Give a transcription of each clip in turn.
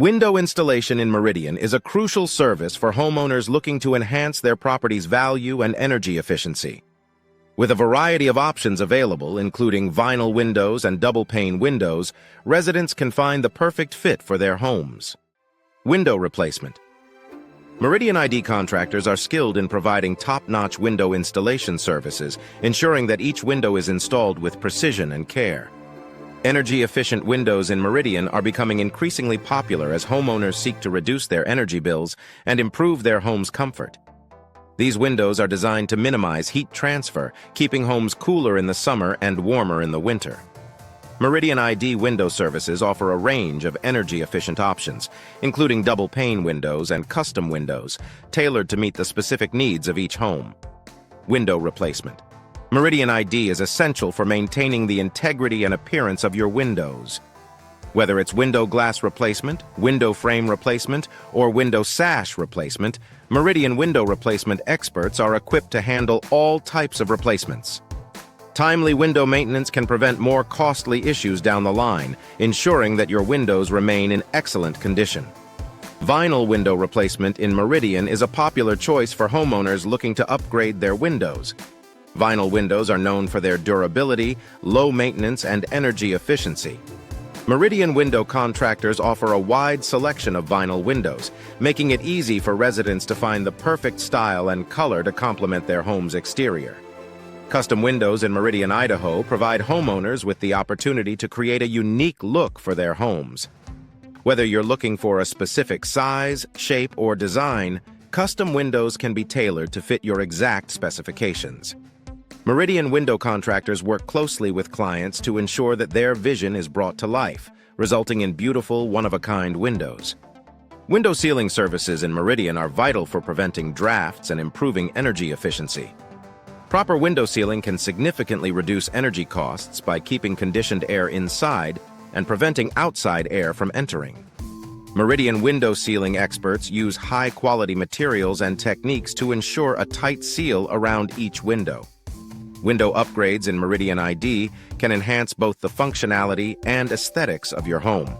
Window installation in Meridian is a crucial service for homeowners looking to enhance their property's value and energy efficiency. With a variety of options available, including vinyl windows and double-pane windows, residents can find the perfect fit for their homes. Window replacement. Meridian ID contractors are skilled in providing top-notch window installation services, ensuring that each window is installed with precision and care. Energy-efficient windows in Meridian are becoming increasingly popular as homeowners seek to reduce their energy bills and improve their home's comfort. These windows are designed to minimize heat transfer, keeping homes cooler in the summer and warmer in the winter. Meridian ID window services offer a range of energy-efficient options, including double-pane windows and custom windows, tailored to meet the specific needs of each home. Window replacement. Meridian ID is essential for maintaining the integrity and appearance of your windows. Whether it's window glass replacement, window frame replacement, or window sash replacement, Meridian window replacement experts are equipped to handle all types of replacements. Timely window maintenance can prevent more costly issues down the line, ensuring that your windows remain in excellent condition. Vinyl window replacement in Meridian is a popular choice for homeowners looking to upgrade their windows. Vinyl windows are known for their durability, low maintenance, and energy efficiency. Meridian window contractors offer a wide selection of vinyl windows, making it easy for residents to find the perfect style and color to complement their home's exterior. Custom windows in Meridian, Idaho provide homeowners with the opportunity to create a unique look for their homes. Whether you're looking for a specific size, shape, or design, custom windows can be tailored to fit your exact specifications. Meridian window contractors work closely with clients to ensure that their vision is brought to life, resulting in beautiful, one-of-a-kind windows. Window sealing services in Meridian are vital for preventing drafts and improving energy efficiency. Proper window sealing can significantly reduce energy costs by keeping conditioned air inside and preventing outside air from entering. Meridian window sealing experts use high-quality materials and techniques to ensure a tight seal around each window. Window upgrades in Meridian ID can enhance both the functionality and aesthetics of your home.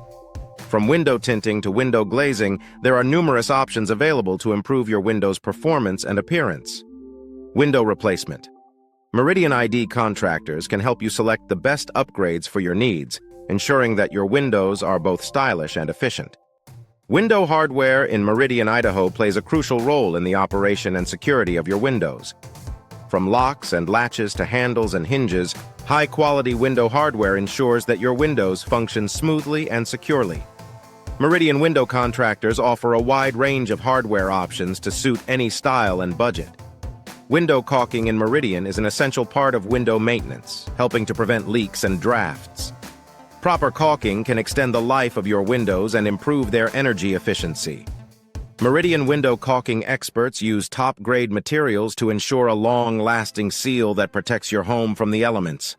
From window tinting to window glazing, there are numerous options available to improve your window's performance and appearance. Window replacement. Meridian ID contractors can help you select the best upgrades for your needs, ensuring that your windows are both stylish and efficient. Window hardware in Meridian, Idaho plays a crucial role in the operation and security of your windows. From locks and latches to handles and hinges, high-quality window hardware ensures that your windows function smoothly and securely. Meridian window contractors offer a wide range of hardware options to suit any style and budget. Window caulking in Meridian is an essential part of window maintenance, helping to prevent leaks and drafts. Proper caulking can extend the life of your windows and improve their energy efficiency. Meridian window caulking experts use top-grade materials to ensure a long-lasting seal that protects your home from the elements.